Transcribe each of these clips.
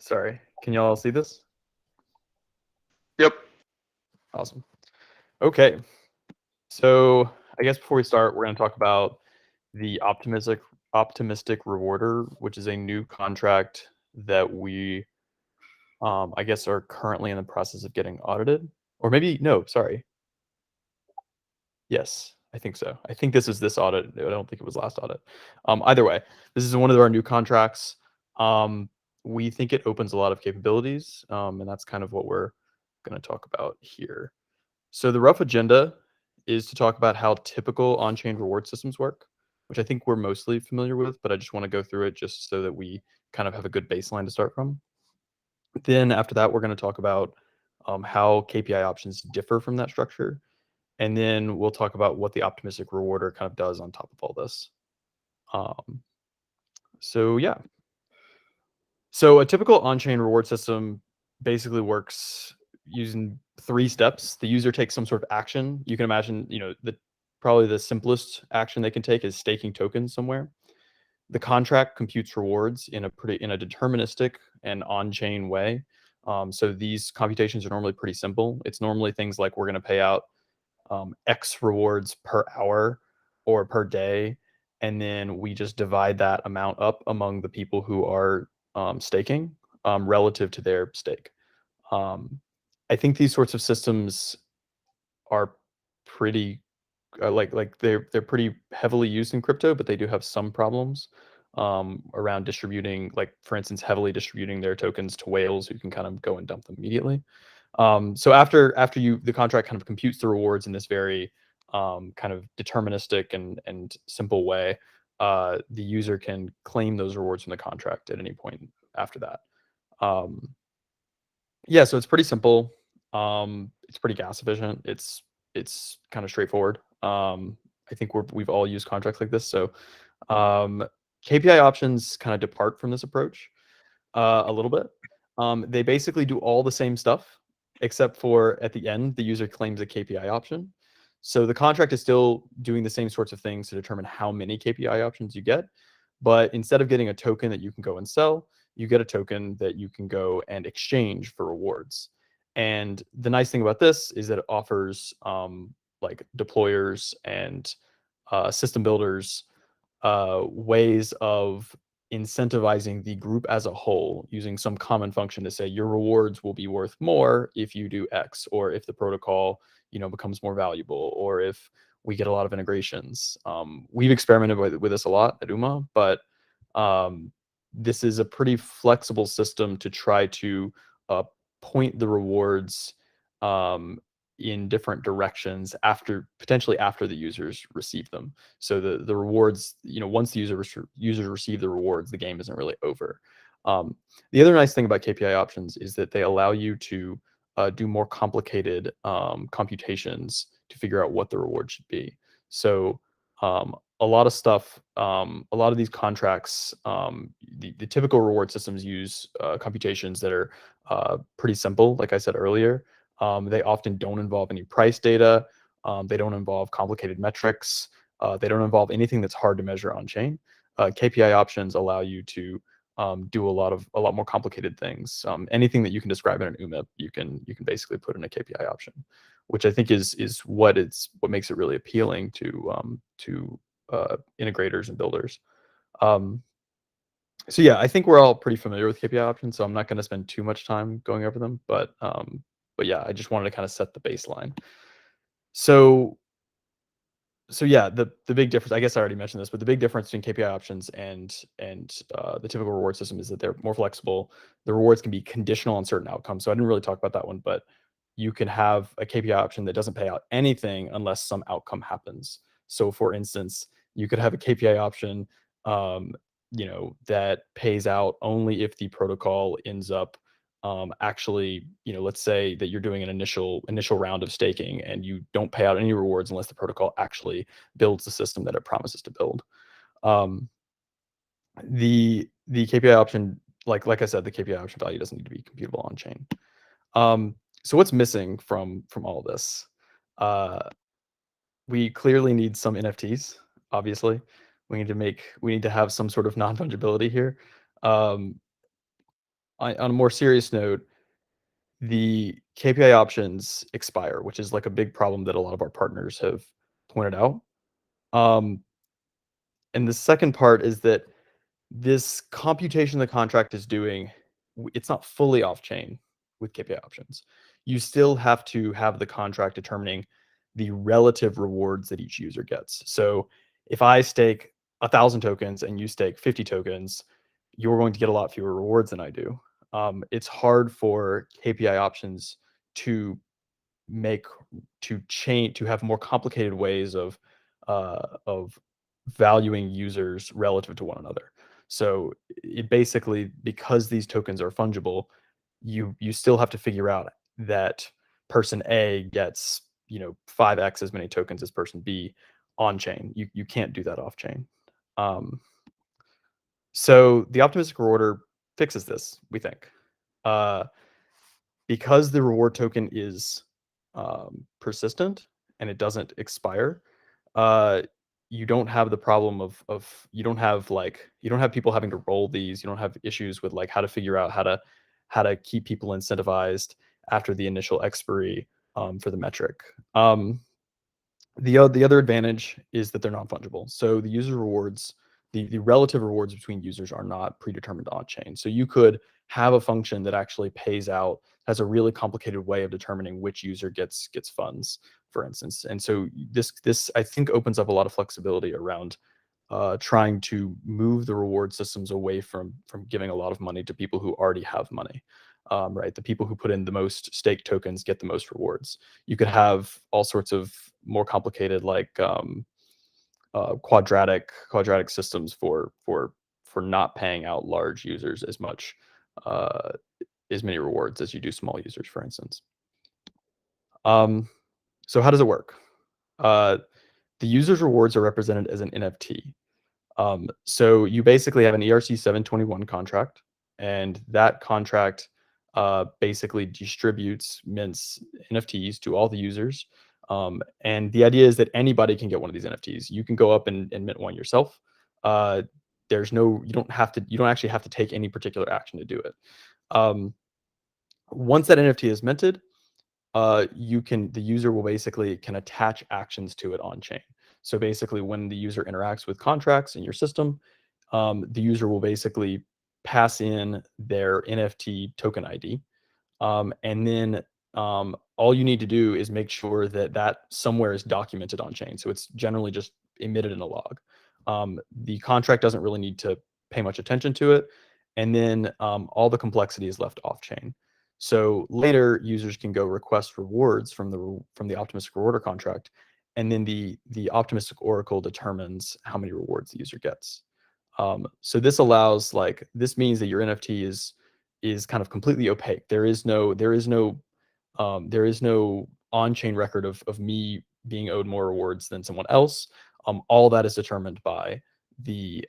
Sorry, can y'all see this? Yep. Awesome. Okay, so I guess before we start, we're going to talk about the optimistic rewarder, which is a new contract that we, I guess, are currently in the process of getting audited. Or maybe no, sorry. Yes, I think so. I think this is this audit. I don't think it was last audit. Either way, this is one of our new contracts. We think it opens a lot of capabilities, and that's kind of what we're going to talk about here. So the rough agenda is to talk about how typical on-chain reward systems work, which I think we're mostly familiar with, but I just want to go through it just so that we kind of have a good baseline to start from. Then after that, we're going to talk about how KPI options differ from that structure. And then we'll talk about what the optimistic rewarder kind of does on top of all this. Um, so yeah. So a typical on-chain reward system basically works using 3 steps. The user takes some sort of action. You can imagine, probably the simplest action they can take is staking tokens somewhere. The contract computes rewards in a deterministic and on-chain way. So these computations are normally pretty simple. It's normally things like we're going to pay out X rewards per hour or per day, and then we just divide that amount up among the people who are staking relative to their stake. I think these sorts of systems are pretty they're pretty heavily used in crypto, but they do have some problems around distributing, like for instance, heavily distributing their tokens to whales who can kind of go and dump them immediately. So after the contract kind of computes the rewards in this very kind of deterministic and simple way, the user can claim those rewards from the contract at any point after that. Yeah, so it's pretty simple. It's pretty gas efficient. It's kind of straightforward. I think we've all used contracts like this. So KPI options kind of depart from this approach a little bit. They basically do all the same stuff, except for at the end, the user claims a KPI option. So the contract is still doing the same sorts of things to determine how many KPI options you get. But instead of getting a token that you can go and sell, you get a token that you can go and exchange for rewards. And the nice thing about this is that it offers like deployers and system builders ways of incentivizing the group as a whole using some common function to say your rewards will be worth more if you do X, or if the protocol becomes more valuable, or if we get a lot of integrations. We've experimented with this a lot at UMA, but this is a pretty flexible system to try to point the rewards in different directions potentially after the users receive them. So the rewards, once the users receive the rewards, the game isn't really over. The other nice thing about KPI options is that they allow you to do more complicated computations to figure out what the reward should be. So a lot of stuff, a lot of these contracts, the typical reward systems use computations that are pretty simple, like I said earlier. They often don't involve any price data. They don't involve complicated metrics. They don't involve anything that's hard to measure on chain. KPI options allow you to do a lot more complicated things. Anything that you can describe in an UMIP, you can basically put in a KPI option, which I think is what makes it really appealing to integrators and builders. So yeah, I think we're all pretty familiar with KPI options, so I'm not going to spend too much time going over them. But yeah, I just wanted to kind of set the baseline. So yeah, the big difference, I guess I already mentioned this, but the big difference between KPI options and the typical reward system is that they're more flexible. The rewards can be conditional on certain outcomes. So I didn't really talk about that one, but you can have a KPI option that doesn't pay out anything unless some outcome happens. So for instance, you could have a KPI option, that pays out only if the protocol ends up actually, let's say that you're doing an initial round of staking and you don't pay out any rewards unless the protocol actually builds the system that it promises to build. The KPI option, like I said, the KPI option value doesn't need to be computable on chain. So what's missing from all this? We clearly need some NFTs. Obviously, we need to have some sort of non-fungibility here. on a more serious note, the KPI options expire, which is like a big problem that a lot of our partners have pointed out. Um, and the second part is that this computation the contract is doing, it's not fully off chain with KPI options. You still have to have the contract determining the relative rewards that each user gets. So if I stake 1,000 tokens and you stake 50 tokens, you're going to get a lot fewer rewards than I do. It's hard for KPI options to make to have more complicated ways of valuing users relative to one another. So it basically, because these tokens are fungible, you still have to figure out that person A gets 5x as many tokens as person B on chain. You can't do that off chain. So the optimistic rewarder fixes this, we think. Uh, because the reward token is persistent and it doesn't expire, uh, you don't have the problem of you don't have people having to roll these. You don't have issues with like how to figure out how to keep people incentivized after the initial expiry for the metric. The other advantage is that they're non-fungible. So the user rewards, the relative rewards between users are not predetermined on chain. So you could have a function that actually pays out, has a really complicated way of determining which user gets funds, for instance. And so this I think opens up a lot of flexibility around trying to move the reward systems away from giving a lot of money to people who already have money. Right, the people who put in the most stake tokens get the most rewards. You could have all sorts of more complicated like quadratic systems for not paying out large users as much uh, as many rewards as you do small users, for instance. So how does it work? Uh, the user's rewards are represented as an NFT. So you basically have an ERC 721 contract, and that contract basically distributes mints NFTs to all the users. And the idea is that anybody can get one of these NFTs. You can go up and mint one yourself. Uh, you don't actually have to take any particular action to do it. Um, Once that NFT is minted, the user will basically can attach actions to it on chain. So basically, when the user interacts with contracts in your system, the user will basically pass in their NFT token ID, and then all you need to do is make sure that that somewhere is documented on chain. So it's generally just emitted in a log. The contract doesn't really need to pay much attention to it, and then all the complexity is left off chain. So later, users can go request rewards from the optimistic rewarder contract, and then the optimistic oracle determines how many rewards the user gets. So this means that your NFT is kind of completely opaque. There is no on-chain record of me being owed more rewards than someone else. All that is determined by the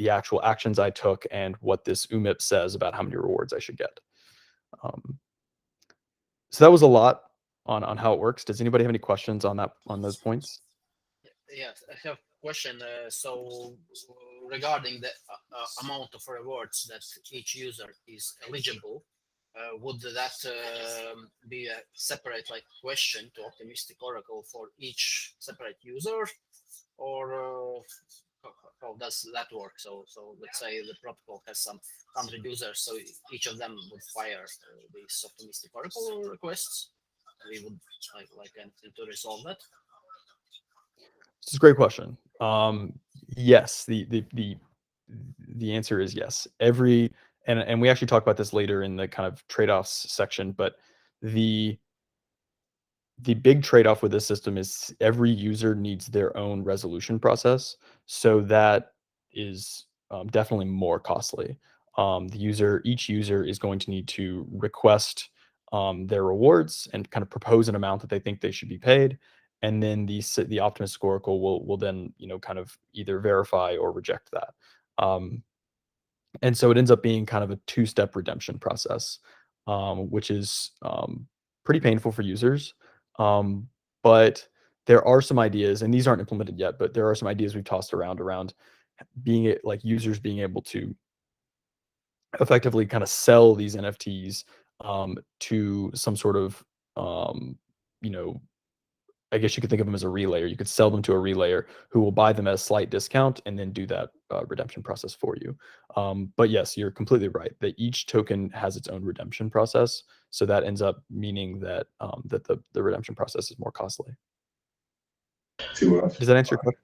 actual actions I took and what this UMIP says about how many rewards I should get. Um, so that was a lot on how it works. Does anybody have any questions on those points? Yes, I have a question. Regarding the amount of rewards that each user is eligible, would that be a separate like question to Optimistic Oracle for each separate user, or how does that work? So let's say the protocol has some 100 users, so each of them would fire these Optimistic Oracle requests. We would like to resolve that. It's a great question. Yes, the answer is yes. And we actually talk about this later in the kind of trade-offs section, but the big trade-off with this system is every user needs their own resolution process. So that is definitely more costly. Each user is going to need to request their rewards and kind of propose an amount that they think they should be paid, and then the optimistic oracle will then kind of either verify or reject that. And so it ends up being kind of a two-step redemption process, which is pretty painful for users. But there are some ideas, and these aren't implemented yet, but there are some ideas we've tossed around being it like users being able to effectively kind of sell these NFTs to some sort of, you know, I guess you could think of them as a relayer. You could sell them to a relayer who will buy them at a slight discount and then do that redemption process for you. But yes, you're completely right that each token has its own redemption process. So that ends up meaning that that the redemption process is more costly. Does that answer your question?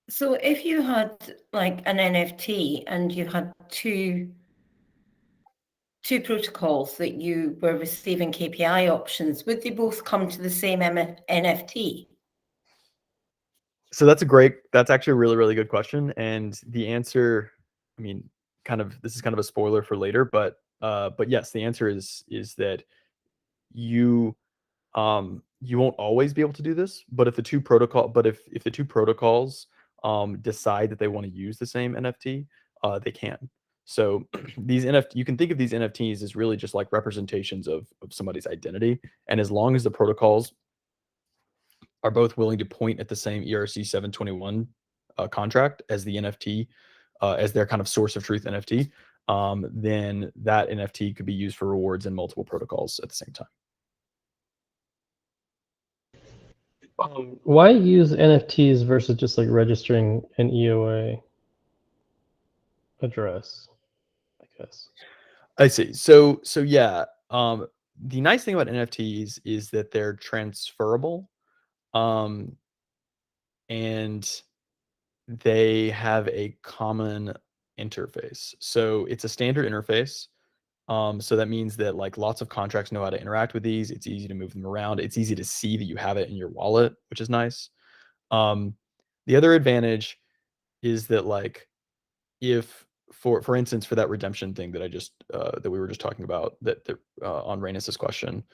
So if you had like an NFT and you had two protocols that you were receiving KPI options, would they both come to the same NFT? So that's actually a really, really good question. And the answer, I mean, this is kind of a spoiler for later, but yes, the answer is that you you won't always be able to do this, but if the two protocols decide that they want to use the same NFT, they can. So you can think of these NFTs as really just like representations of somebody's identity, and as long as the protocols are both willing to point at the same ERC 721 contract as the NFT, as their kind of source of truth NFT, then that NFT could be used for rewards in multiple protocols at the same time. Why use NFTs versus just like registering an EOA address, I guess? I see. So yeah, the nice thing about NFTs is that they're transferable, and they have a common interface. So it's a standard interface. So that means that like lots of contracts know how to interact with these. It's easy to move them around. It's easy to see that you have it in your wallet, which is nice. The other advantage is that like if for instance for that redemption thing that I just that we were just talking about that on Rainis's question,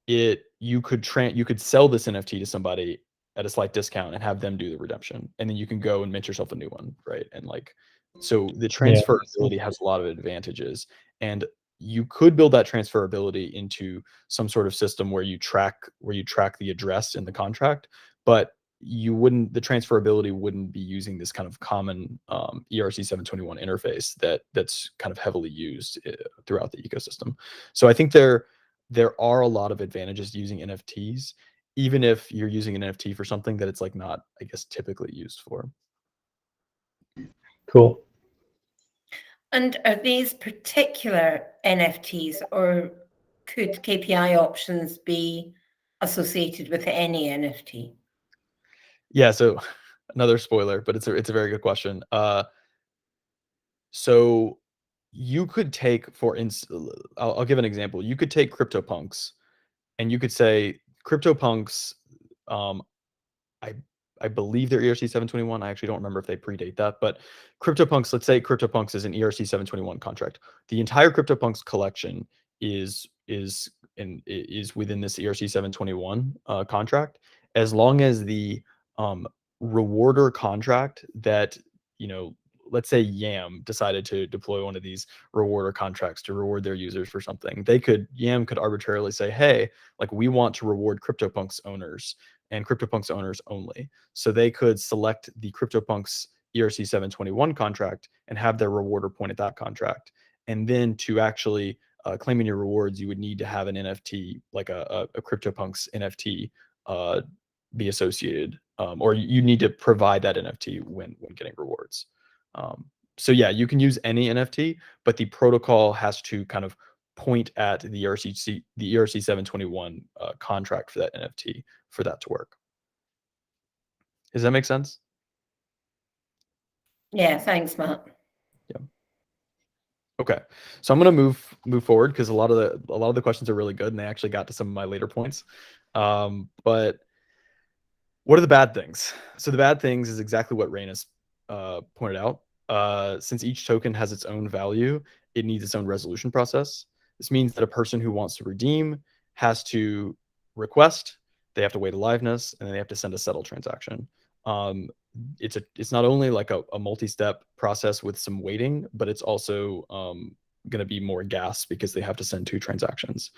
you could sell this NFT to somebody at a slight discount and have them do the redemption, and then you can go and mint yourself a new one, right? And like, so the transferability has a lot of advantages, and you could build that transferability into some sort of system where you track the address in the contract, but the transferability wouldn't be using this kind of common ERC 721 interface that's kind of heavily used throughout the ecosystem. So I think there are a lot of advantages to using NFTs, even if you're using an NFT for something that it's like not, I guess, typically used for. Cool. And are these particular NFTs, or could KPI options be associated with any NFT? Yeah, so another spoiler, but it's a very good question. So you could take, for instance, I'll give an example. You could take CryptoPunks, and you could say CryptoPunks, I believe they're ERC 721. I actually don't remember if they predate that, but CryptoPunks, let's say CryptoPunks is an ERC 721 contract. The entire CryptoPunks collection is within this ERC 721 contract, as long as the rewarder contract that, let's say Yam decided to deploy one of these rewarder contracts to reward their users for something. Yam could arbitrarily say, hey, like we want to reward CryptoPunks owners and CryptoPunks owners only. So they could select the CryptoPunks ERC 721 contract and have their rewarder point at that contract. And then to actually claim your rewards, you would need to have an NFT, like a CryptoPunks NFT, be associated, or you need to provide that NFT when getting rewards. So yeah, you can use any NFT, but the protocol has to kind of point at the ERC 721 contract for that NFT for that to work. Does that make sense? Yeah, thanks, Matt. Yeah. Okay, so I'm gonna move forward because a lot of the questions are really good and they actually got to some of my later points. But what are the bad things? So the bad things is exactly what Rainis pointed out. Since each token has its own value, it needs its own resolution process. This means that a person who wants to redeem has to request, they have to wait aliveness, and then they have to send a settle transaction. It's not only like a multi-step process with some waiting, but it's also going to be more gas because they have to send 2 transactions.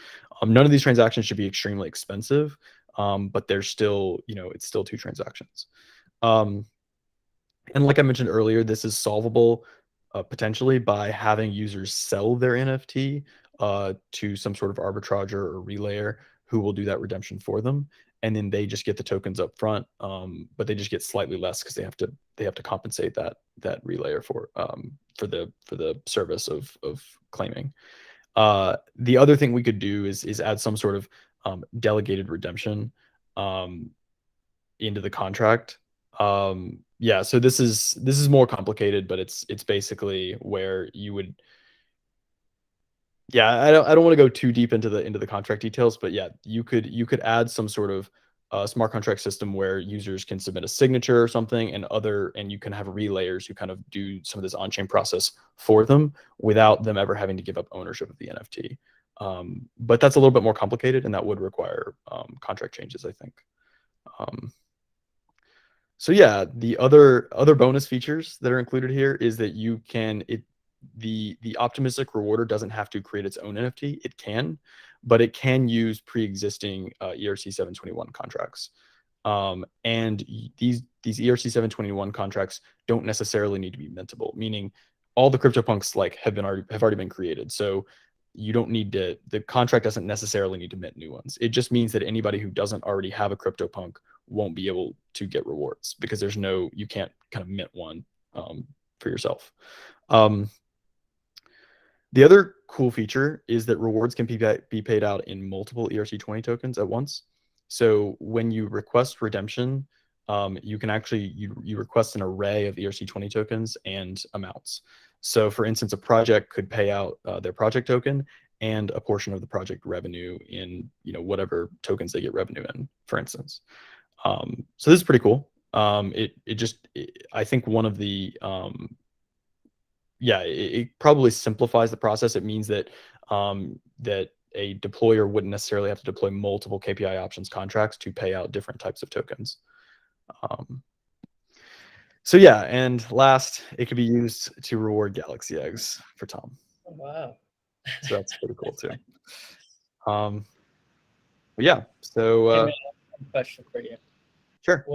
None of these transactions should be extremely expensive. but there's still, it's still 2 transactions. And like I mentioned earlier, this is solvable potentially by having users sell their NFT to some sort of arbitrager or relayer who will do that redemption for them, and then they just get the tokens up front, but they just get slightly less because they have to compensate that relayer for the service of claiming. The other thing we could do is add some sort of delegated redemption into the contract. Yeah, so this is more complicated, but it's basically where you would, yeah, I don't want to go too deep into the contract details, but yeah, you could add some sort of smart contract system where users can submit a signature or something, and you can have relayers who kind of do some of this on-chain process for them without them ever having to give up ownership of the NFT. But that's a little bit more complicated, and that would require contract changes, I think. So yeah, the other bonus features that are included here is that you can the optimistic rewarder doesn't have to create its own NFT. It can, but it can use pre-existing ERC 721 contracts. And these ERC 721 contracts don't necessarily need to be mintable, meaning all the CryptoPunks have already been created. So you don't need to, the contract doesn't necessarily need to mint new ones. It just means that anybody who doesn't already have a CryptoPunk won't be able to get rewards because you can't kind of mint one for yourself. The other cool feature is that rewards can be paid out in multiple ERC20 tokens at once. So when you request redemption, you can actually, you request an array of ERC20 tokens and amounts. So for instance, a project could pay out their project token and a portion of the project revenue in, whatever tokens they get revenue in, for instance. So this is pretty cool. I think one of the, it probably simplifies the process. It means that that a deployer wouldn't necessarily have to deploy multiple KPI options contracts to pay out different types of tokens. So yeah, and last, it could be used to reward galaxy eggs for Tom. Oh, wow. So that's pretty cool too. But yeah, so Hey, man, I have a question for you. sure.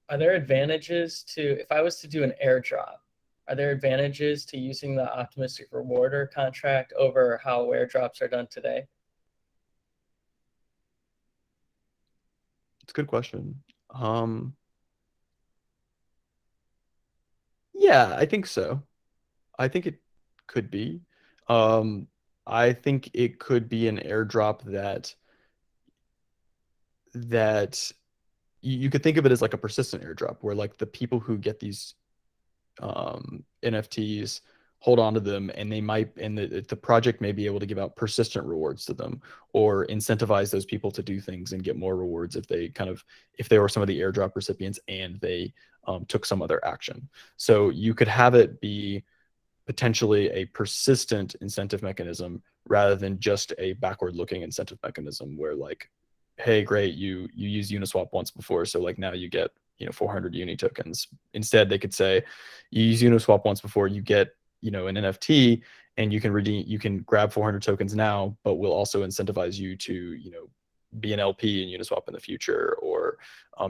Are there advantages to, if I was to do an airdrop, are there advantages to using the optimistic rewarder contract over how airdrops are done today? It's a good question. Yeah, I think so. I think it could be. I think it could be an airdrop that you could think of it as like a persistent airdrop where like the people who get these NFTs hold on to them, and the project may be able to give out persistent rewards to them or incentivize those people to do things and get more rewards if they were some of the airdrop recipients and they took some other action. So you could have it be potentially a persistent incentive mechanism rather than just a backward looking incentive mechanism where like, hey, great, you used Uniswap once before, so like now you get 400 uni tokens. Instead, they could say, you use Uniswap once before, you get an NFT, and you can grab 400 tokens now, but we'll also incentivize you to be an LP in Uniswap in the future, or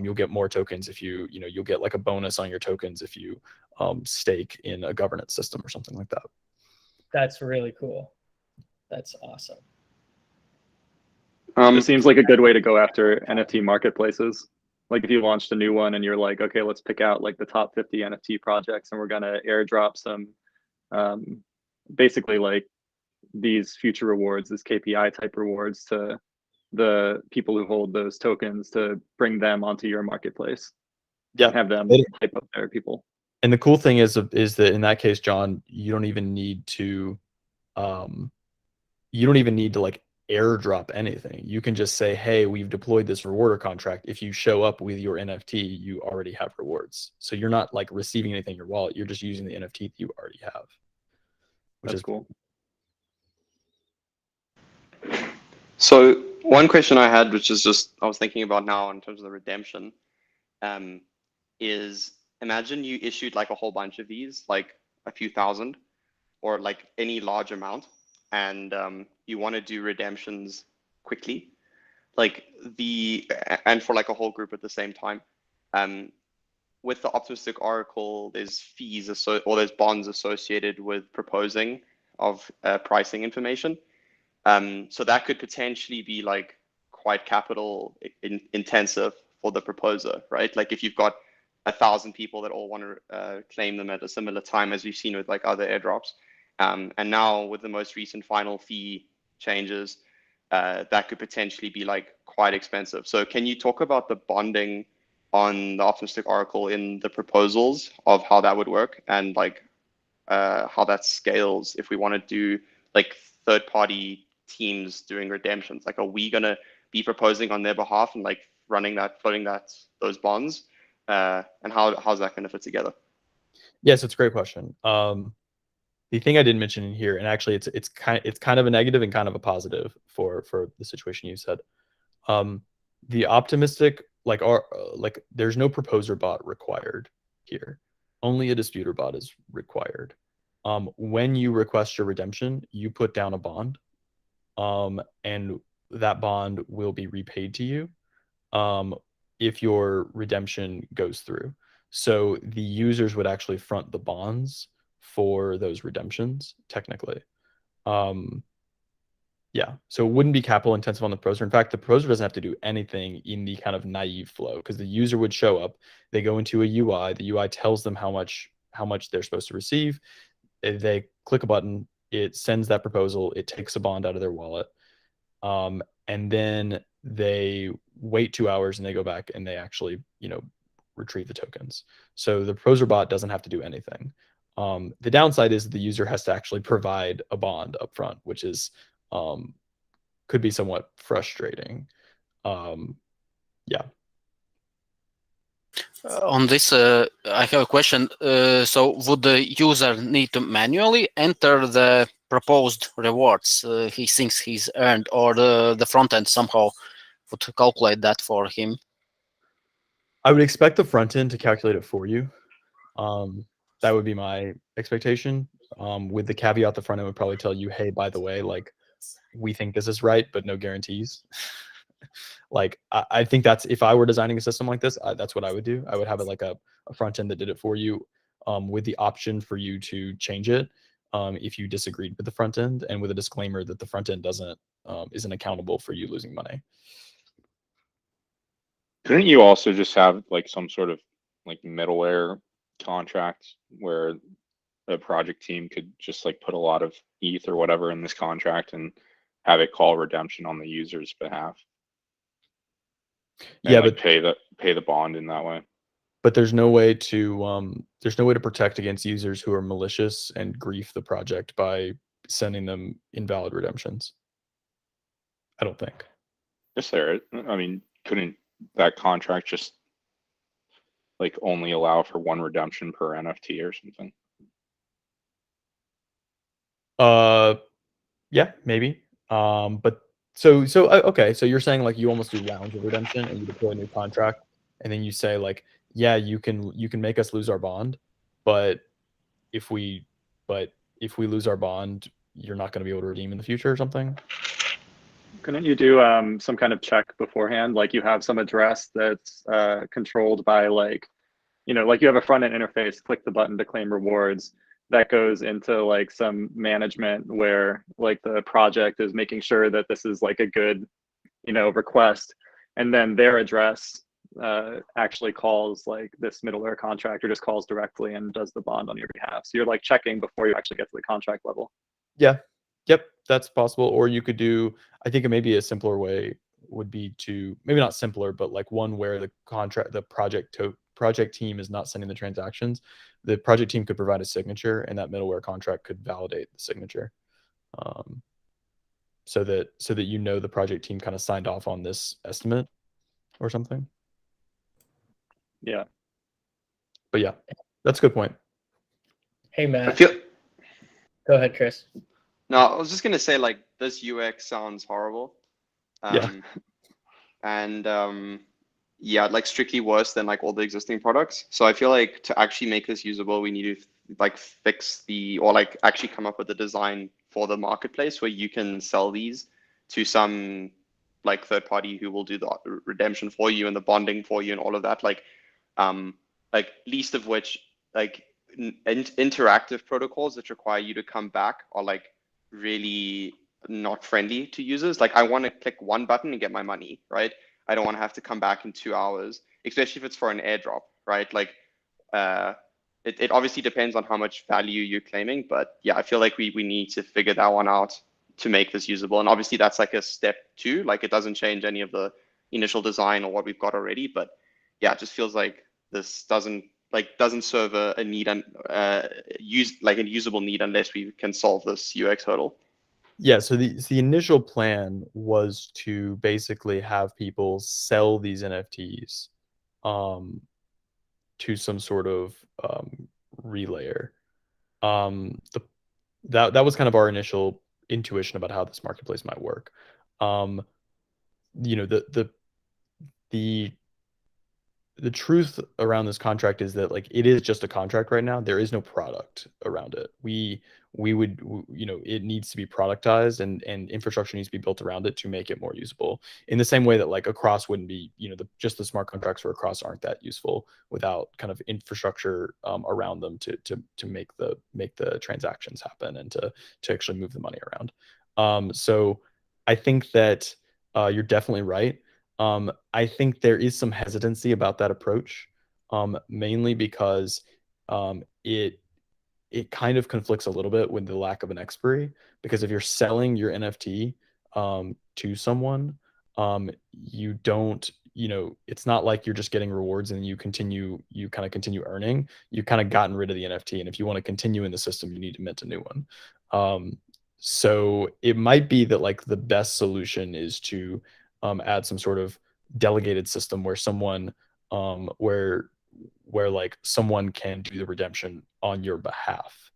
you'll get more tokens if you'll get like a bonus on your tokens if you stake in a governance system or something like that. That's really cool. That's awesome. It seems like a good way to go after NFT marketplaces. Like if you launched a new one and you're like, okay, let's pick out like the top 50 NFT projects and we're going to airdrop some, basically like these future rewards, this KPI type rewards to the people who hold those tokens to bring them onto your marketplace. Yeah, have them type up their people. And the cool thing is that in that case, John, you don't even need to like airdrop anything. You can just say, hey, we've deployed this rewarder contract. If you show up with your NFT, you already have rewards. So you're not like receiving anything in your wallet. You're just using the NFT that you already have. Which is cool. So one question I had, which is just, I was thinking about now in terms of the redemption, is imagine you issued like a whole bunch of these, like a few thousand or like any large amount, and you want to do redemptions quickly. like and for like a whole group at the same time. With the optimistic oracle, there's fees or there's bonds associated with proposing of pricing information. So that could potentially be like quite capital intensive for the proposer, right? Like if you've got 1,000 people that all want to claim them at a similar time, as we've seen with like other airdrops. And now with the most recent final fee changes, that could potentially be like quite expensive. So can you talk about the bonding on the optimistic oracle in the proposals of how that would work, and like how that scales if we want to do like third-party teams doing redemptions? Like, are we gonna be proposing on their behalf and like floating those bonds? And how's that gonna fit together? Yes, it's a great question. The thing I didn't mention in here, and actually it's kind of a negative and kind of a positive for the situation you said. The optimistic, like there's no proposer bot required here. Only a disputer bot is required. When you request your redemption, you put down a bond, and that bond will be repaid to you if your redemption goes through. So the users would actually front the bonds for those redemptions, technically. Yeah, so it wouldn't be capital intensive on the proposer. In fact, the proposer doesn't have to do anything in the kind of naive flow, because the user would show up, they go into a UI, the UI tells them how much they're supposed to receive. They click a button, it sends that proposal, it takes a bond out of their wallet, and then they wait 2 hours and they go back and they actually, retrieve the tokens. So the proposer bot doesn't have to do anything. The downside is the user has to actually provide a bond up front, which is could be somewhat frustrating. Yeah. On this, I have a question. So would the user need to manually enter the proposed rewards he thinks he's earned, or the front end somehow would calculate that for him? I would expect the front end to calculate it for you. That would be my expectation. With the caveat, the front end would probably tell you, hey, by the way, like, we think this is right, but no guarantees. Like, I think that's, if I were designing a system like this, that's what I would do. I would have it like a front end that did it for you, with the option for you to change it if you disagreed with the front end, and with a disclaimer that the front end isn't accountable for you losing money. Couldn't you also just have like some sort of like middleware contract where the project team could just like put a lot of ETH or whatever in this contract and have it call redemption on the user's behalf? And Yeah, like but pay the bond in that way. but there's no way to protect against users who are malicious and grief the project by sending them invalid redemptions. I don't think. Yes, there. I mean, couldn't that contract just like only allow for one redemption per NFT or something? Yeah, maybe. But okay, so you're saying like you almost do rounds of redemption and you deploy a new contract, and then you say like, yeah, you can make us lose our bond, but if we lose our bond, you're not going to be able to redeem in the future or something. Couldn't you do some kind of check beforehand? Like you have some address that's controlled by like you have a front end interface, click the button to claim rewards. That goes into like some management where like the project is making sure that this is like a good, request. And then their address actually calls like this middleware contract, or just calls directly and does the bond on your behalf. So you're like checking before you actually get to the contract level. Yeah. Yep, that's possible. Or you could do, I think maybe a simpler way would be to, maybe not simpler, but like one where the project team is not sending the transactions. The project team could provide a signature, and that middleware contract could validate the signature, so that the project team kind of signed off on this estimate or something. Yeah. But yeah, that's a good point. Hey, Matt. I feel. Go ahead, Chris. No, I was just gonna say like this UX sounds horrible. Yeah. And yeah, like strictly worse than like all the existing products. So I feel like to actually make this usable, we need to like fix or like actually come up with a design for the marketplace where you can sell these to some like third party who will do the redemption for you and the bonding for you and all of that. Like least of which, like interactive protocols that require you to come back are like really not friendly to users. Like I want to click one button and get my money, right? I don't want to have to come back in 2 hours, especially if it's for an airdrop, right? Like it obviously depends on how much value you're claiming, but yeah, I feel like we need to figure that one out to make this usable. And obviously that's like a step 2, like it doesn't change any of the initial design or what we've got already, but yeah, it just feels like this doesn't serve a need and use like a usable need unless we can solve this UX hurdle. Yeah, so the initial plan was to basically have people sell these NFTs to some sort of relayer. That was kind of our initial intuition about how this marketplace might work. You know, the truth around this contract is that like it is just a contract right now. There is no product around it. We would, you know, it needs to be productized and infrastructure needs to be built around it to make it more usable, in the same way that like across wouldn't be, you know, just the smart contracts for across aren't that useful without kind of infrastructure around them to make the transactions happen and to actually move the money around. So I think that you're definitely right. I think there is some hesitancy about that approach, mainly because it kind of conflicts a little bit with the lack of an expiry. Because if you're selling your NFT to someone, you don't, you know, it's not like you're just getting rewards and you kind of continue earning. You've kind of gotten rid of the NFT, and if you want to continue in the system, you need to mint a new one. So it might be that like the best solution is to add some sort of delegated system where someone where like someone can do the redemption on your behalf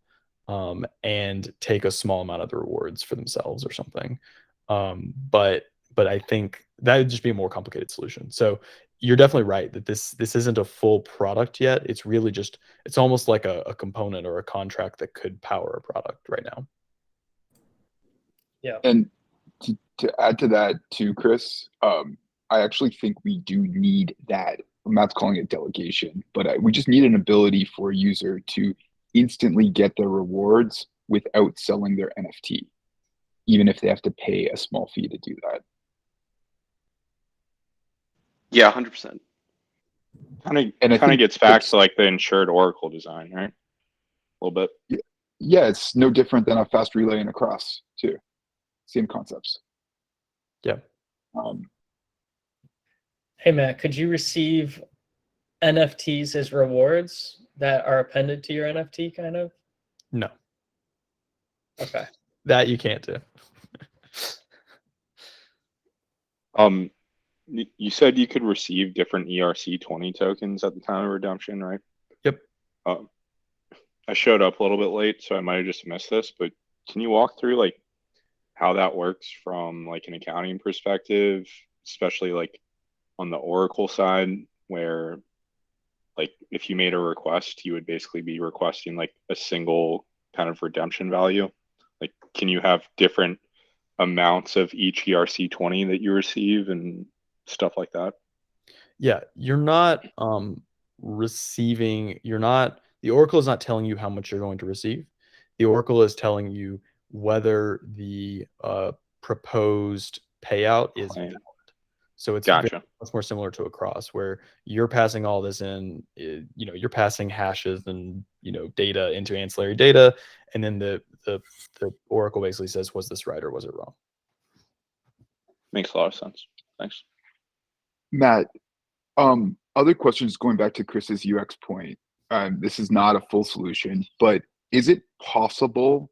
and take a small amount of the rewards for themselves or something. But I think that would just be a more complicated solution. So you're definitely right that this isn't a full product yet. It's really just, it's almost like a component or a contract that could power a product right now. Yeah. And to add to that too, Chris, I actually think we do need that. Matt's calling it delegation, but we just need an ability for a user to instantly get their rewards without selling their NFT, even if they have to pay a small fee to do that. Yeah, 100%. Kind of gets back to like the insured Oracle design, right? A little bit. Yeah, it's no different than a fast relay and a cross too. Same concepts. Yeah. Hey, Matt, could you receive NFTs as rewards that are appended to your NFT kind of? No. Okay. That you can't do. You said you could receive different ERC20 tokens at the time of redemption, right? Yep. I showed up a little bit late, so I might have just missed this, but can you walk through like how that works from like an accounting perspective, especially like on the Oracle side, where like if you made a request, you would basically be requesting like a single kind of redemption value. Like, can you have different amounts of each ERC20 that you receive and stuff like that? Yeah, you're not receiving, the Oracle is not telling you how much you're going to receive. The Oracle is telling you whether the proposed payout is valid. So it's Gotcha. much more similar to a cross, where you're passing all this in, you know, you're passing hashes and, you know, data into ancillary data, and then the Oracle basically says, was this right or was it wrong? Makes a lot of sense. Thanks. Matt, other questions going back to Chris's UX point. This is not a full solution, but is it possible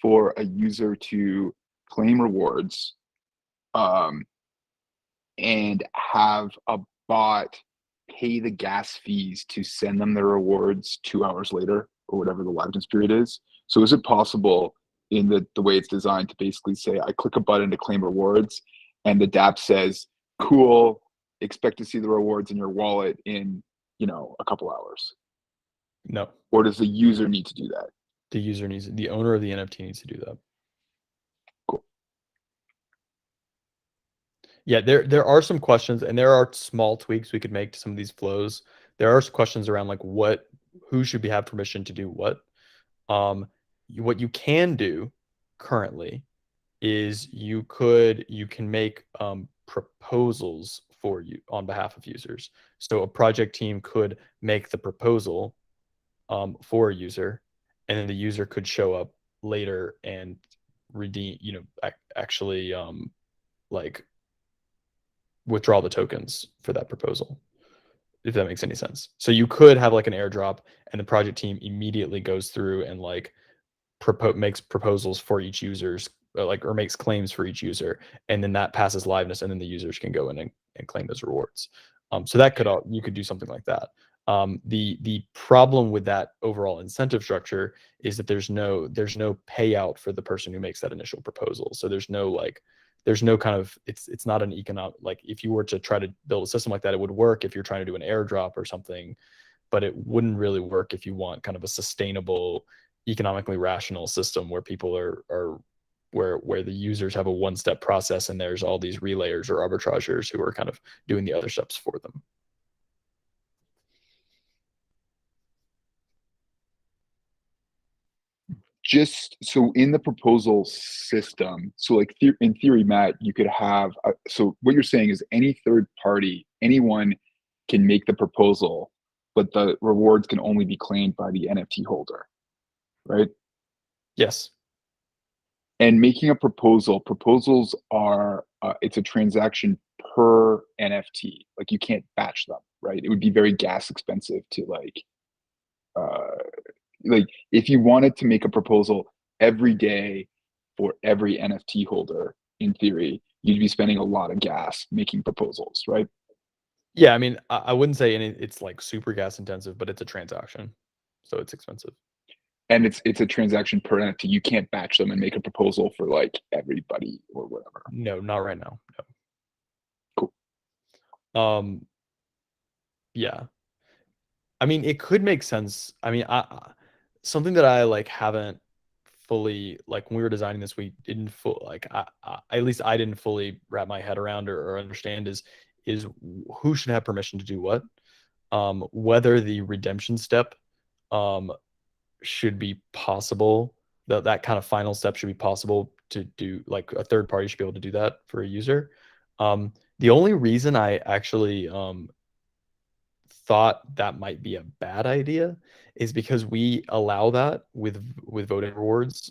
for a user to claim rewards and have a bot pay the gas fees to send them their rewards 2 hours later or whatever the liveness period is? So is it possible in the way it's designed to basically say, I click a button to claim rewards and the dApp says, cool, expect to see the rewards in your wallet in, you know, a couple hours? No. Or does the user need to do that? The owner of the NFT needs to do that. Cool. Yeah, there are some questions, and there are small tweaks we could make to some of these flows. There are some questions around like who should have permission to do what. What you can do currently is you can make proposals for you on behalf of users. So a project team could make the proposal for a user, and then the user could show up later and redeem, actually like withdraw the tokens for that proposal, if that makes any sense. So you could have like an airdrop, and the project team immediately goes through and like makes proposals for each user's or makes claims for each user, and then that passes liveness, and then the users can go in and claim those rewards. So that you could do something like that. The problem with that overall incentive structure is that there's no payout for the person who makes that initial proposal. So there's no kind of, it's not an economic, like if you were to try to build a system like that, it would work if you're trying to do an airdrop or something, but it wouldn't really work if you want kind of a sustainable, economically rational system where people are where the users have a one-step process, and there's all these relayers or arbitrageurs who are kind of doing the other steps for them. Just so in the proposal system, so like in theory, Matt, you could have, so what you're saying is any third party, anyone can make the proposal, but the rewards can only be claimed by the NFT holder, right? Yes. And making a proposals are, it's a transaction per NFT. Like you can't batch them, right? It would be very gas expensive to like if you wanted to make a proposal every day for every NFT holder, in theory, you'd be spending a lot of gas making proposals, right? Yeah, I mean, I wouldn't say it's like super gas intensive, but it's a transaction, so it's expensive. And it's a transaction per NFT. You can't batch them and make a proposal for like everybody or whatever. No, not right now. No. Cool. Yeah. I mean, it could make sense. I mean, something that I like haven't fully, like when we were designing this, we didn't at least I didn't fully wrap my head around or understand is who should have permission to do what. Whether the redemption step should be possible, that kind of final step should be possible to do, like a third party should be able to do that for a user. The only reason I actually thought that might be a bad idea is because we allow that with voting rewards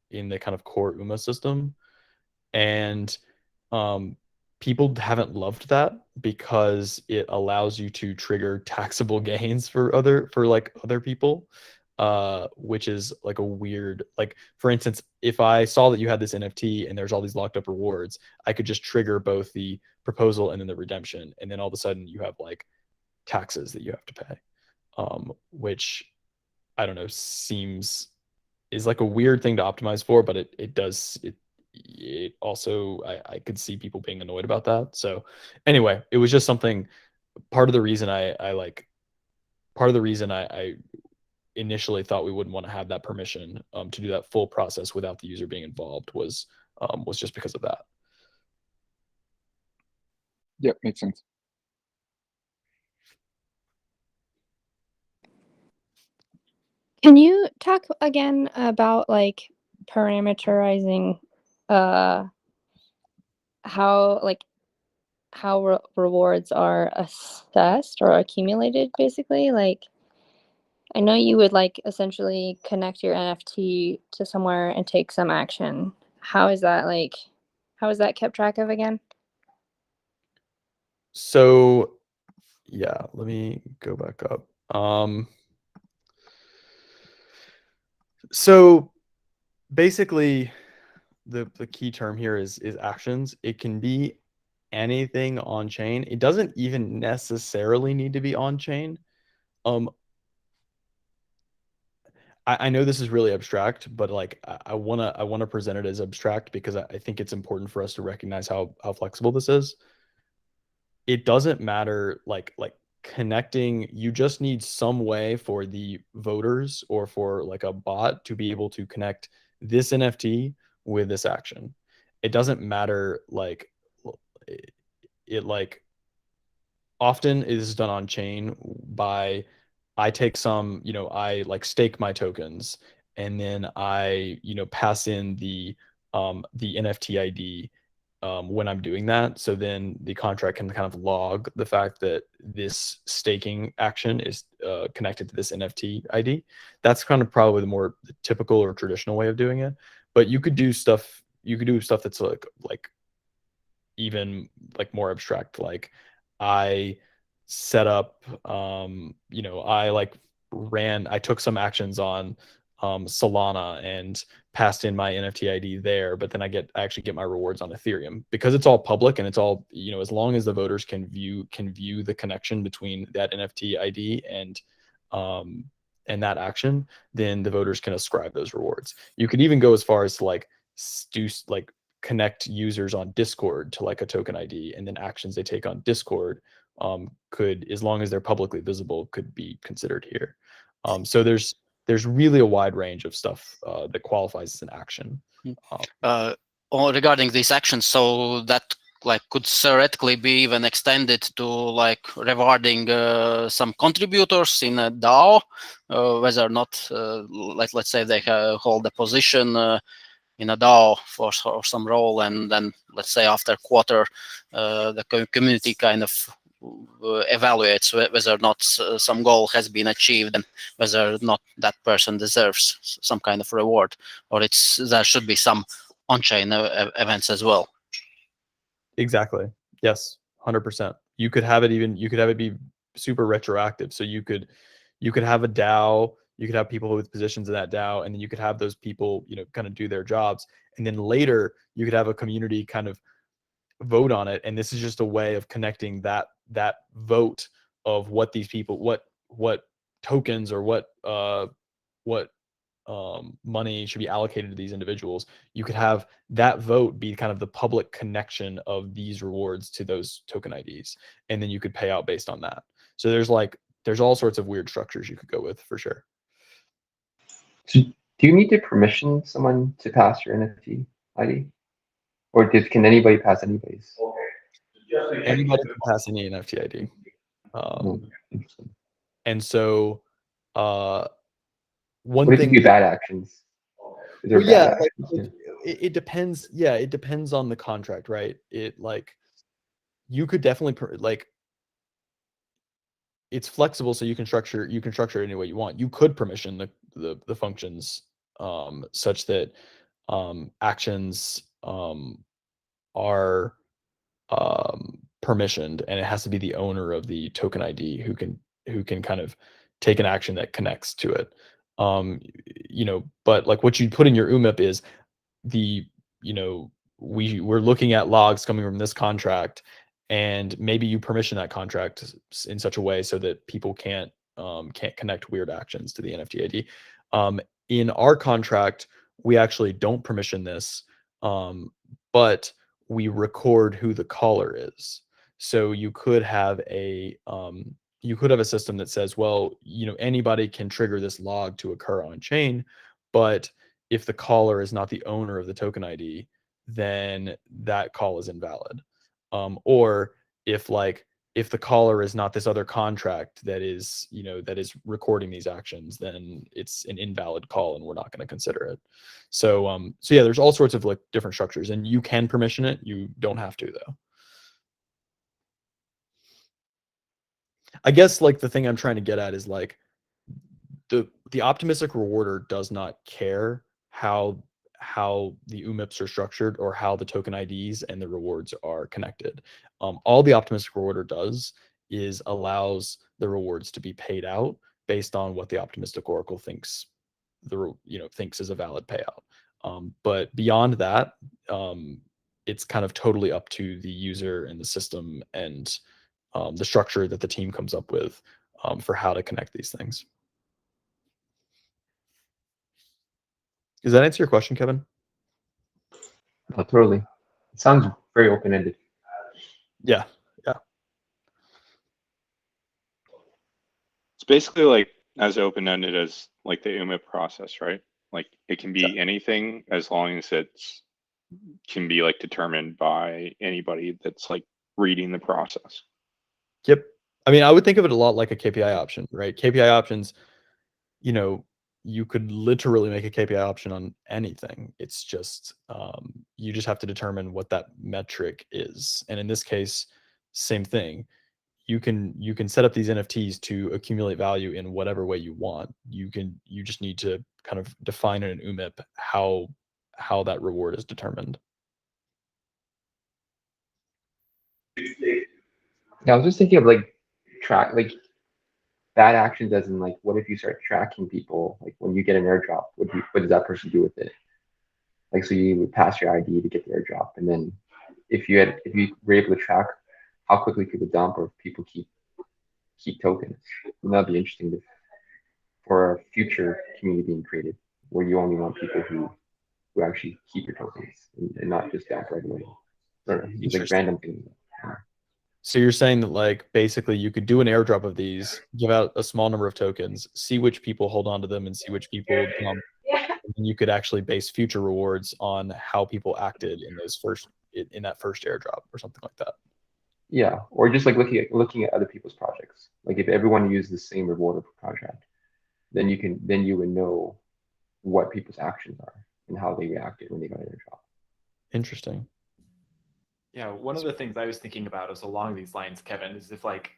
in the kind of core UMA system, and people haven't loved that because it allows you to trigger taxable gains for other people, which is like a weird, like for instance, if I saw that you had this NFT and there's all these locked up rewards, I could just trigger both the proposal and then the redemption, and then all of a sudden you have like taxes that you have to pay, which I don't know, is like a weird thing to optimize for, but it also, I could see people being annoyed about that. So anyway, it was just something, part of the reason I initially thought we wouldn't want to have that permission to do that full process without the user being involved was just because of that. Yep, makes sense. Can you talk again about like parameterizing how rewards are assessed or accumulated, basically? Like I know you would like essentially connect your NFT to somewhere and take some action. How is that kept track of again? So yeah, let me go back up. So basically the key term here is actions. It can be anything on chain. It doesn't even necessarily need to be on chain. I know this is really abstract, but like I wanna present it as abstract because I think it's important for us to recognize how flexible this is. It doesn't matter like connecting, you just need some way for the voters or for like a bot to be able to connect this NFT with this action. It doesn't matter like it like often is done on chain by I take some, I like stake my tokens, and then I, pass in the NFT ID when I'm doing that. So then the contract can kind of log the fact that this staking action is connected to this NFT ID. That's kind of probably the more typical or traditional way of doing it. But you could do stuff. You could do stuff that's like even like more abstract. Like I set up, I took some actions on Solana and passed in my NFT ID there, but then I actually get my rewards on Ethereum because it's all public and it's all, as long as the voters can view the connection between that NFT ID and that action, then the voters can ascribe those rewards. You could even go as far as to connect users on Discord to like a token ID, and then actions they take on Discord could, as long as they're publicly visible, could be considered here. So there's really a wide range of stuff that qualifies as an action. Or regarding these actions, so that like could theoretically be even extended to like rewarding some contributors in a DAO, whether or not let's say they hold a position in a DAO for some role, and then let's say after quarter the community kind of evaluates whether or not some goal has been achieved and whether or not that person deserves some kind of reward, or there should be some on-chain events as well. Exactly. Yes, 100%. You could have it be super retroactive. So you could have a DAO, you could have people with positions in that DAO, and then you could have those people, kind of do their jobs. And then later you could have a community kind of vote on it. And this is just a way of connecting that vote of what these people, what tokens or what money should be allocated to these individuals. You could have that vote be kind of the public connection of these rewards to those token IDs, and then you could pay out based on that. So there's all sorts of weird structures you could go with for sure. So do you need to permission someone to pass your NFT ID, or can anybody pass anybody's? Anybody can pass any NFT ID. Interesting. And so one what if thing you do bad actions? Well, yeah, it depends. Yeah, it depends on the contract, right? It like you could definitely it's flexible, so you can structure it any way you want. You could permission the functions such that actions are permissioned, and it has to be the owner of the token ID who can kind of take an action that connects to it. But like what you put in your UMIP is we're looking at logs coming from this contract, and maybe you permission that contract in such a way so that people can't connect weird actions to the NFT ID. In our contract, we actually don't permission this, but we record who the caller is. So you could have a system that says, well, anybody can trigger this log to occur on chain, but if the caller is not the owner of the token ID, then that call is invalid. Or if the caller is not this other contract that is recording these actions, then it's an invalid call and we're not going to consider it. So yeah, there's all sorts of like different structures, and you can permission it. You don't have to, though. I guess like the thing I'm trying to get at is like the optimistic rewarder does not care how the UMIPs are structured or how the token IDs and the rewards are connected. All the optimistic rewarder does is allows the rewards to be paid out based on what the optimistic oracle thinks is a valid payout. But beyond that, it's kind of totally up to the user and the system and the structure that the team comes up with for how to connect these things. Does that answer your question, Kevin? Oh, totally. It sounds very open-ended. Yeah. It's basically like as open-ended as like the UMIP process, right? Like it can be anything as long as it's can be like determined by anybody that's like reading the process. Yep. I mean, I would think of it a lot like a KPI option, right? KPI options, you know, you could literally make a KPI option on anything. It's just you just have to determine what that metric is. And in this case, same thing. You can set up these NFTs to accumulate value in whatever way you want. You just need to kind of define in an UMIP how that reward is determined. Yeah, I was just thinking of like bad actions as in like, what if you start tracking people? Like when you get an airdrop, what does that person do with it? Like, so you would pass your ID to get the airdrop, and then if you were able to track how quickly people dump or if people keep tokens, and that'd be interesting for a future community being created where you only want people who actually keep your tokens and not just dump right away. I don't know, just like random things. So you're saying that like basically you could do an airdrop of these, give out a small number of tokens, see which people hold on to them and see which people dump. And you could actually base future rewards on how people acted in that first airdrop or something like that. Yeah, or just like looking at other people's projects. Like if everyone used the same reward contract, then you would know what people's actions are and how they reacted when they got an airdrop. Interesting. Yeah, one of the things I was thinking about is along these lines, Kevin, is if like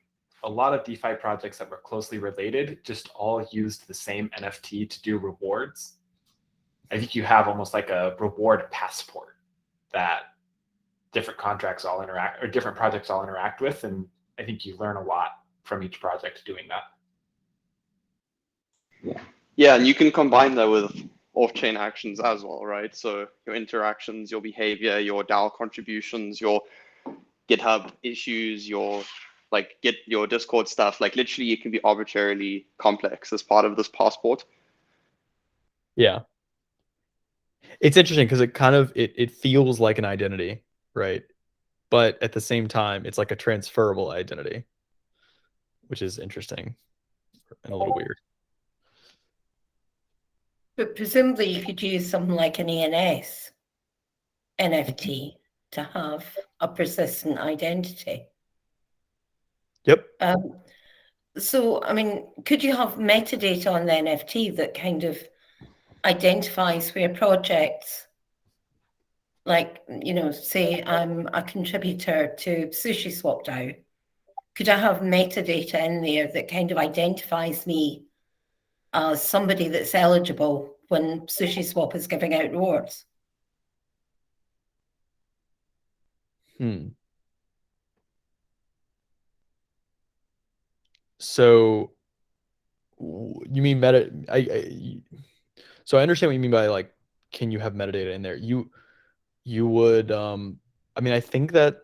a lot of DeFi projects that were closely related just all used the same NFT to do rewards. I think you have almost like a reward passport that different projects all interact with, and I think you learn a lot from each project doing that. Yeah, and you can combine that with off-chain actions as well, right? So your interactions, your behavior, your DAO contributions, your GitHub issues, your Discord stuff, like literally it can be arbitrarily complex as part of this passport. Yeah. It's interesting because it kind of it feels like an identity, right? But at the same time, it's like a transferable identity, which is interesting and a little weird. But presumably you could use something like an ENS NFT to have a persistent identity. Yep. So, I mean, could you have metadata on the NFT that kind of identifies where projects, like, you know, say I'm a contributor to SushiSwap DAO, could I have metadata in there that kind of identifies me as somebody that's eligible when SushiSwap is giving out rewards? So you mean meta? So I understand what you mean by like, can you have metadata in there? You would. I mean, I think that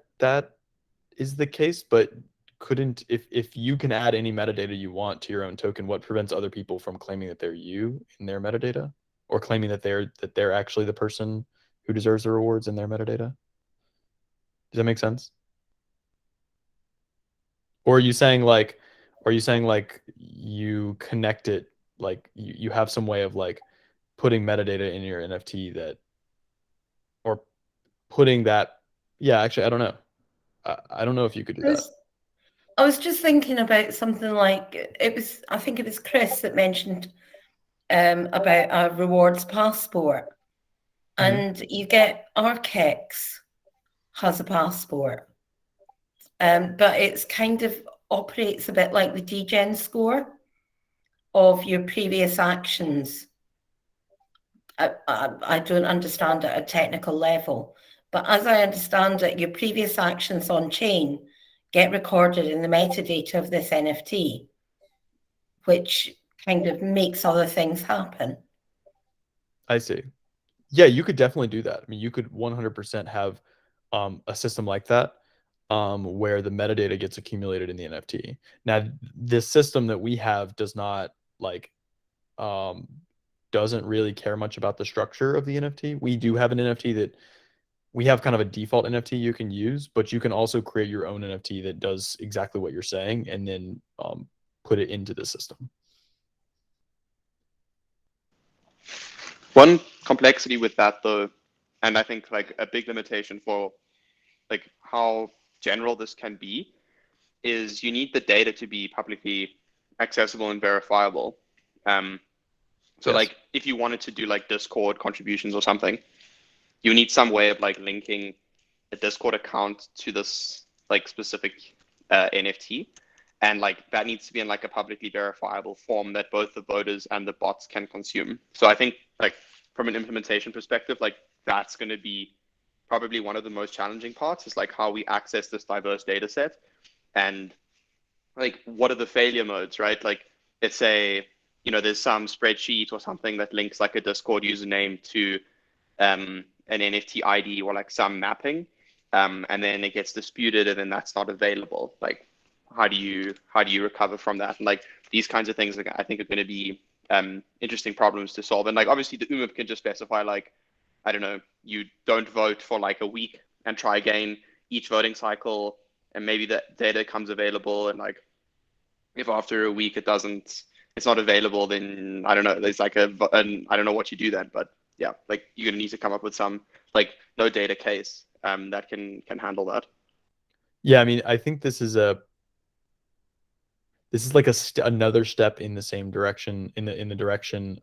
is the case, but couldn't if you can add any metadata you want to your own token, what prevents other people from claiming that they're you in their metadata, or claiming that they're actually the person who deserves the rewards in their metadata? Does that make sense? Or are you saying like you connect it, like you have some way of like putting metadata in your NFT that, or putting that, yeah, actually, I don't know. I don't know if you could do that. I was just thinking about something like, I think it was Chris that mentioned about a rewards passport. And you get Archex has a passport, but it's kind of operates a bit like the degen score of your previous actions. I don't understand at a technical level, but as I understand it, your previous actions on chain get recorded in the metadata of this NFT, which kind of makes other things happen. I see. Yeah, you could definitely do that. I mean, you could 100% have a system like that where the metadata gets accumulated in the NFT. Now, this system that we have does not like doesn't really care much about the structure of the NFT. We do have an NFT that we have kind of a default NFT you can use, but you can also create your own NFT that does exactly what you're saying and then put it into the system. One complexity with that though And I think like a big limitation for like how general this can be is you need the data to be publicly accessible and verifiable. So Yes. like if you wanted to do like Discord contributions or something, you need some way of like linking a Discord account to this like specific NFT. And like that needs to be in like a publicly verifiable form that both the voters and the bots can consume. So I think like from an implementation perspective, like that's going to be probably one of the most challenging parts, is like how we access this diverse data set, and like what are the failure modes, right? Like let's say, you know, there's some spreadsheet or something that links like a Discord username to an NFT ID or like some mapping, and then it gets disputed and then that's not available. Like how do you recover from that? And like these kinds of things, like, I think are going to be interesting problems to solve. And like obviously the UMIP can just specify like, I don't know, you don't vote for like a week and try again each voting cycle, and maybe that data comes available, and like if after a week it's not available, then I don't know, there's like and I don't know what you do then. But yeah, like you're gonna need to come up with some like no data case that can handle that. Yeah, I mean, I think this is like another step in the same direction, in the direction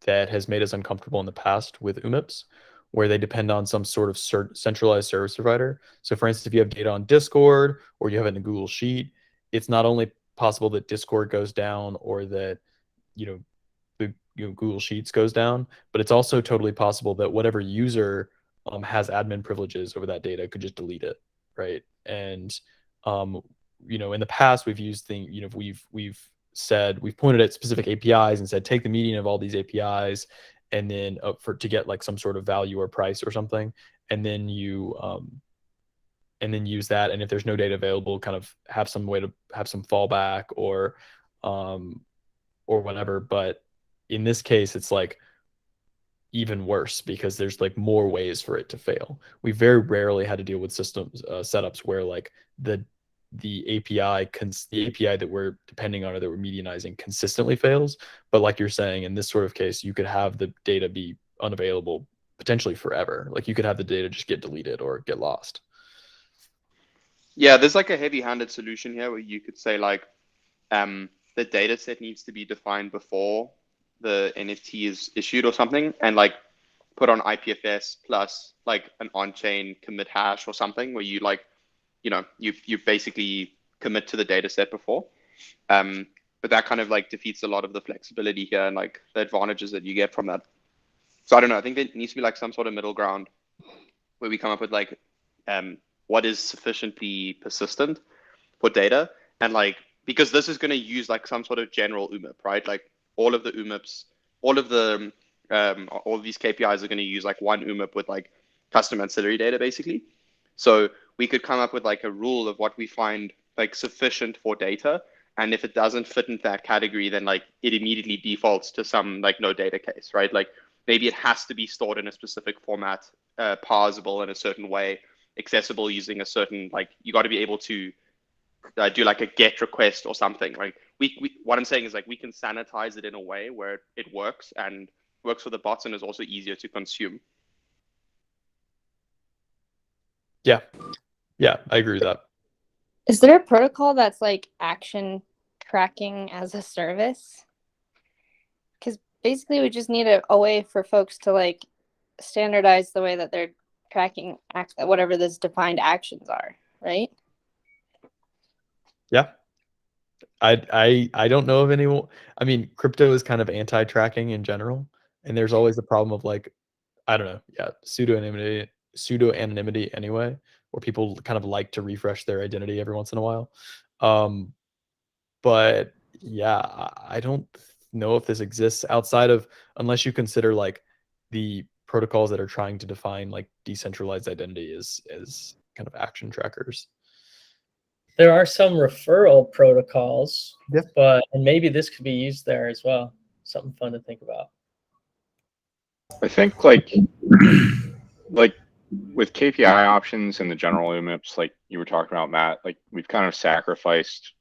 that has made us uncomfortable in the past with UMIPs, where they depend on some sort of centralized service provider. So for instance, if you have data on Discord or you have it in a Google Sheet, it's not only possible that Discord goes down or that, you know, the Google Sheets goes down, but it's also totally possible that whatever user has admin privileges over that data could just delete it, right? And you know, in the past we've used things, you know, we've pointed at specific APIs and said take the median of all these APIs, and then to get like some sort of value or price or something, and then you use that, and if there's no data available, kind of have some way to have some fallback or whatever. But in this case, it's like even worse because there's like more ways for it to fail. We very rarely had to deal with systems setups where like the API that we're depending on or that we're medianizing consistently fails. But like you're saying, in this sort of case, you could have the data be unavailable potentially forever. Like you could have the data just get deleted or get lost. Yeah, there's like a heavy-handed solution here where you could say like the data set needs to be defined before the NFT is issued or something, and like put on IPFS plus like an on-chain commit hash or something where you like, you know, you basically commit to the data set before. But that kind of like defeats a lot of the flexibility here and like the advantages that you get from that. So I don't know, I think there needs to be like some sort of middle ground where we come up with like what is sufficiently persistent for data, and like because this is going to use like some sort of general UMIP, right? Like all of the UMIPs, all of these KPIs are going to use like one UMIP with like custom ancillary data basically. So we could come up with like a rule of what we find like sufficient for data, and if it doesn't fit into that category, then like it immediately defaults to some like no data case, right? Like maybe it has to be stored in a specific format, parsable in a certain way, accessible using a certain, like you got to be able to do like a GET request or something. Like what I'm saying is like we can sanitize it in a way where it works and works for the bots and is also easier to consume. Yeah, I agree with that. Is there a protocol that's like action tracking as a service? Because basically we just need a way for folks to like standardize the way that they're tracking whatever those defined actions are, right? Yeah. I don't know of anyone. I mean, crypto is kind of anti-tracking in general, and there's always the problem of like, I don't know, yeah, pseudo-anonymity anyway, where people kind of like to refresh their identity every once in a while. But yeah, I don't know if this exists outside of, unless you consider like the protocols that are trying to define like decentralized identity as kind of action trackers. There are some referral protocols, Yeah. and maybe this could be used there as well. Something fun to think about. I think like with KPI options and the general UMIPs, like you were talking about, Matt, like we've kind of sacrificed,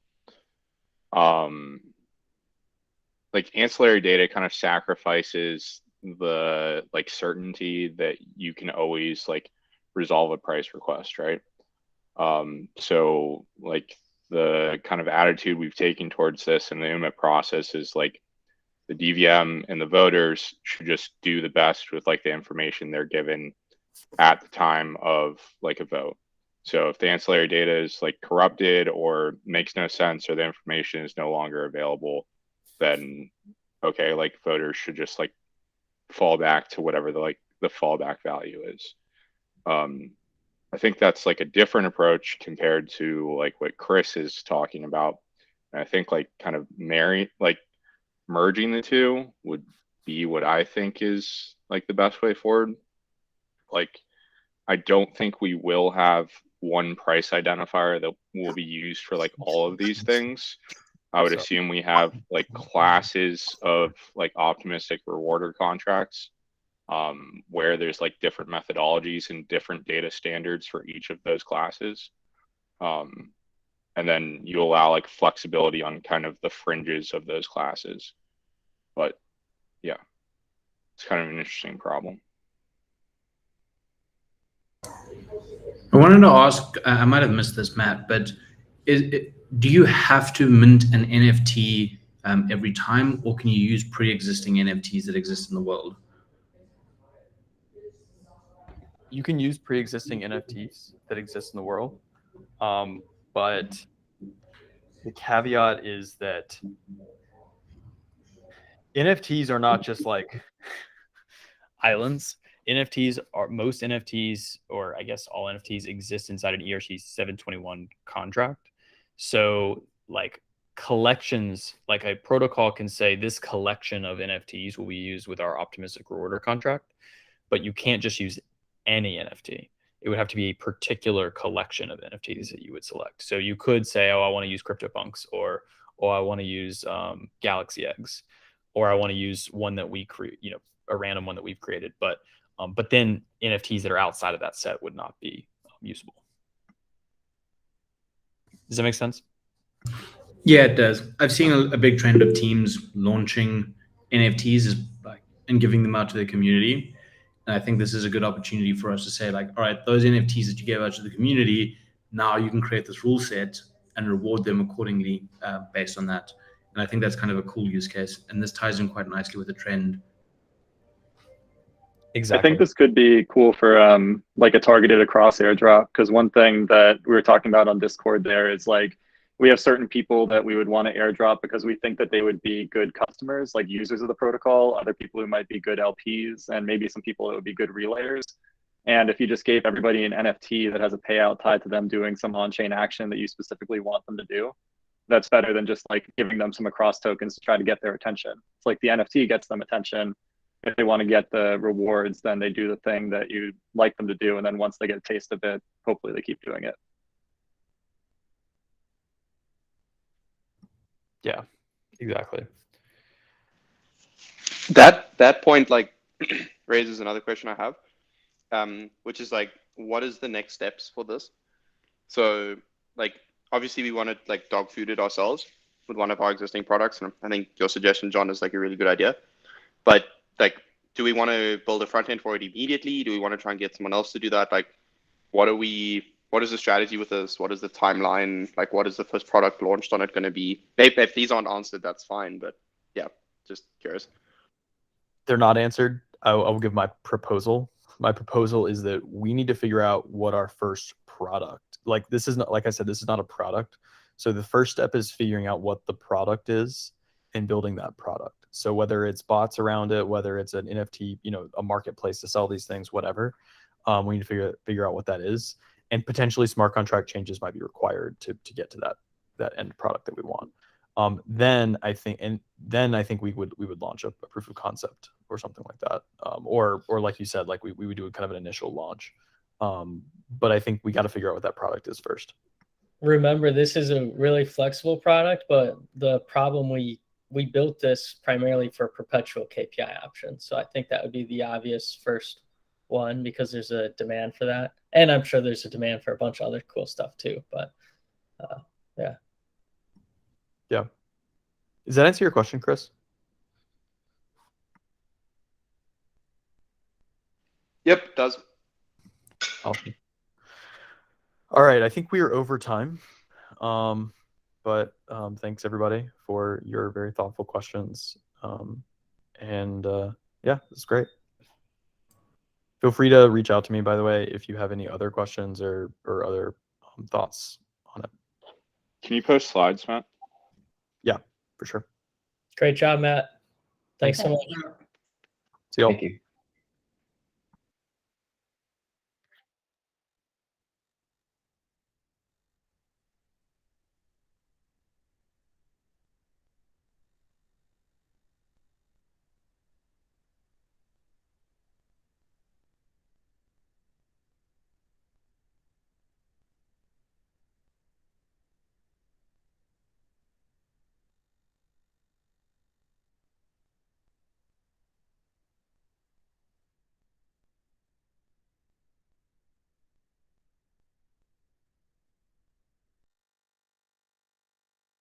like ancillary data kind of sacrifices the like certainty that you can always like resolve a price request, right? So like the kind of attitude we've taken towards this in the IMIT process is like the DVM and the voters should just do the best with like the information they're given at the time of like a vote. So if the ancillary data is like corrupted or makes no sense or the information is no longer available, then okay, like voters should just like fall back to whatever the fallback value is. I think that's like a different approach compared to like what Chris is talking about. And I think like kind of merging the two would be what I think is like the best way forward. Like, I don't think we will have one price identifier that will be used for like all of these things. I would assume we have like classes of like optimistic rewarder contracts, where there's like different methodologies and different data standards for each of those classes. And then you allow like flexibility on kind of the fringes of those classes. But yeah, it's kind of an interesting problem. I wanted to ask, I might have missed this, Matt, but do you have to mint an NFT every time, or can you use pre-existing NFTs that exist in the world? You can use pre-existing NFTs that exist in the world, but the caveat is that NFTs are not just like islands. Most NFTs, or I guess all NFTs, exist inside an ERC 721 contract. So like collections, like a protocol can say this collection of NFTs will be used with our optimistic rewarder contract, but you can't just use any NFT. It would have to be a particular collection of NFTs that you would select. So you could say, oh, I want to use CryptoPunks, or oh, I want to use Galaxy Eggs, or I want to use one that we create, a random one that we've created. But then NFTs that are outside of that set would not be usable. Does that make sense? Yeah, it does. I've seen a big trend of teams launching NFTs and giving them out to the community. And I think this is a good opportunity for us to say, like, all right, those NFTs that you gave out to the community, now you can create this rule set and reward them accordingly based on that. And I think that's kind of a cool use case. And this ties in quite nicely with the trend. Exactly. I think this could be cool for like a targeted across airdrop, because one thing that we were talking about on Discord there is like we have certain people that we would want to airdrop because we think that they would be good customers, like users of the protocol, other people who might be good LPs, and maybe some people that would be good relayers. And if you just gave everybody an NFT that has a payout tied to them doing some on-chain action that you specifically want them to do, that's better than just like giving them some across tokens to try to get their attention. It's like the NFT gets them attention. If they want to get the rewards, then they do the thing that you like them to do. And then once they get a taste of it, hopefully they keep doing it. Yeah, exactly. That point like raises another question I have, which is like, what is the next steps for this? So like, obviously we want to like dog food it ourselves with one of our existing products. And I think your suggestion, John, is like a really good idea. But like, do we want to build a front end for it immediately? Do we want to try and get someone else to do that? Like, what is the strategy with this? What is the timeline? Like, what is the first product launched on it going to be? If these aren't answered, that's fine. But yeah, just curious. They're not answered. I will give my proposal. My proposal is that we need to figure out what our first product, like this is not, like I said, this is not a product. So the first step is figuring out what the product is and building that product. So whether it's bots around it, whether it's an NFT, a marketplace to sell these things, whatever, we need to figure out what that is. And potentially smart contract changes might be required to get to that end product that we want. Then I think we would launch a proof of concept or something like that, or like you said, like we would do kind of an initial launch. But I think we got to figure out what that product is first. Remember, this is a really flexible product, but the problem we built this primarily for perpetual KPI options. So I think that would be the obvious first one because there's a demand for that. And I'm sure there's a demand for a bunch of other cool stuff too, but yeah. Yeah. Does that answer your question, Chris? Yep, it does. Awesome. All right, I think we are over time. But thanks everybody for your very thoughtful questions. Yeah, it's great. Feel free to reach out to me, by the way, if you have any other questions or other thoughts on it. Can you post slides, Matt? Yeah, for sure. Great job, Matt. Thanks so much. See y'all. Thank you.